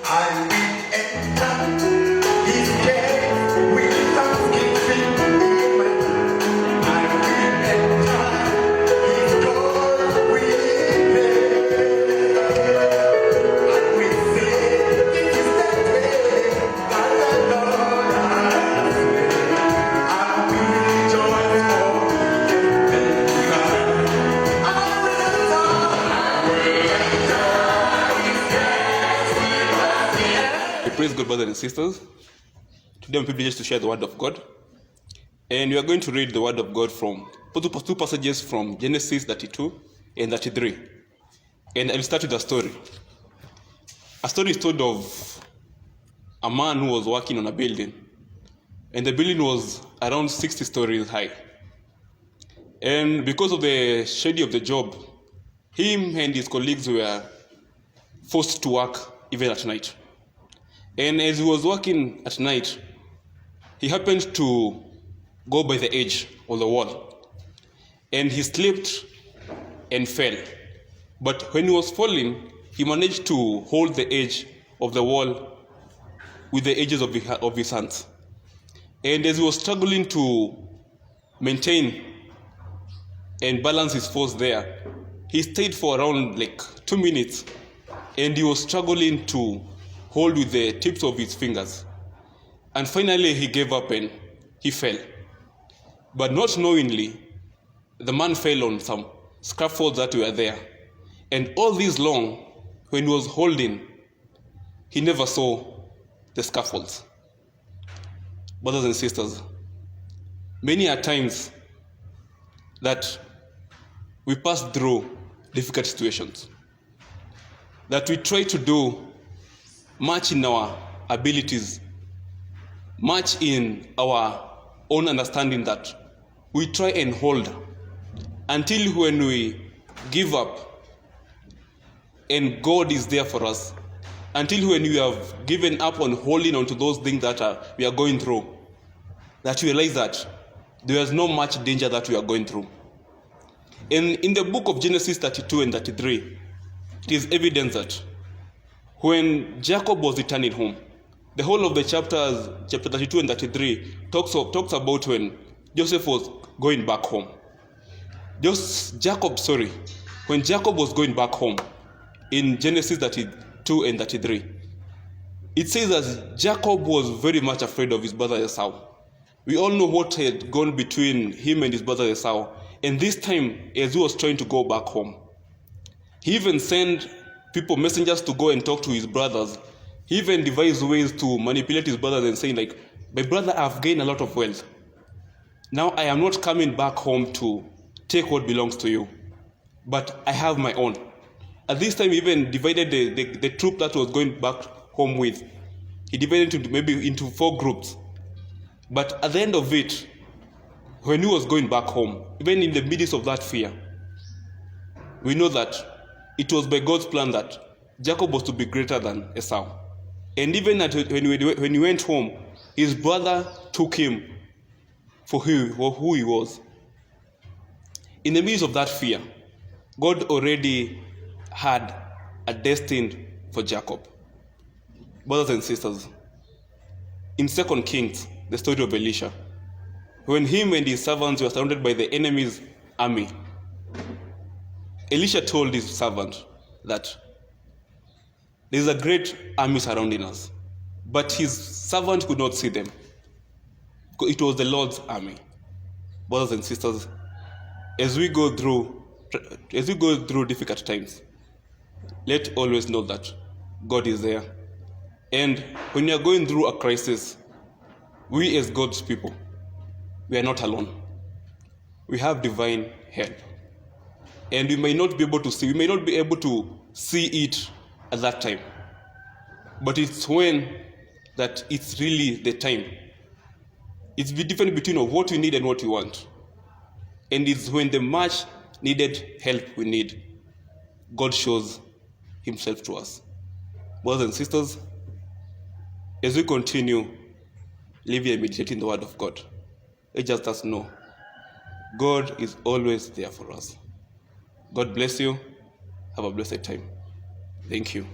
I will enter his gates with thanksgiving. Amen. I will enter his courts with praise. I will say, this is the day that the Lord has made. I will rejoice for he has been kind. I Praise God, brothers and sisters. Today I'm privileged to share the Word of God. And we are going to read the Word of God from two passages from Genesis 32 and 33. And I'll start with a story. A story is told of a man who was working on a building. And the building was around 60 stories high. And because of the schedule of the job, him and his colleagues were forced to work even at night. And as he was working at night, he happened to go by the edge of the wall. And he slipped and fell. But when he was falling, he managed to hold the edge of the wall with the edges of his hands. And as he was struggling to maintain and balance his force there, he stayed for around 2 minutes. And he was struggling to hold with the tips of his fingers. And finally he gave up and he fell. But not knowingly, the man fell on some scaffolds that were there. And all this long, when he was holding, he never saw the scaffolds. Brothers and sisters, many are times that we pass through difficult situations, that we try to do much in our abilities, much in our own understanding, that we try and hold until when we give up and God is there for us, until when we have given up on holding on to those things that we are going through, that we realize that there is no much danger that we are going through. And in the book of Genesis 32 and 33, it is evident that when Jacob was returning home, the whole of the chapter 32 and 33 talks about when Joseph was going back home. When Jacob was going back home in Genesis 32 and 33, it says that Jacob was very much afraid of his brother Esau. We all know what had gone between him and his brother Esau. And this time, as he was trying to go back home, he even sent messengers to go and talk to his brothers. He even devised ways to manipulate his brothers and saying my brother, I've gained a lot of wealth. Now I am not coming back home to take what belongs to you, but I have my own. At this time, he even divided the troop that was going back home with. He divided into 4 groups. But at the end of it, when he was going back home, even in the midst of that fear, we know that it was by God's plan that Jacob was to be greater than Esau. And even when he went home, his brother took him for who he was. In the midst of that fear, God already had a destiny for Jacob. Brothers and sisters, in 2 Kings, the story of Elisha, when him and his servants were surrounded by the enemy's army, Elisha told his servant that there is a great army surrounding us, but his servant could not see them. It was the Lord's army. Brothers and sisters, as we go through difficult times, let's always know that God is there. And when you are going through a crisis, we as God's people, we are not alone. We have divine help. And we may not be able to see it at that time. But it's when that it's really the time. It's the difference between what we need and what we want. And it's when the much needed help we need, God shows himself to us. Brothers and sisters, as we continue living and meditating the word of God, let us know God is always there for us. God bless you. Have a blessed time. Thank you.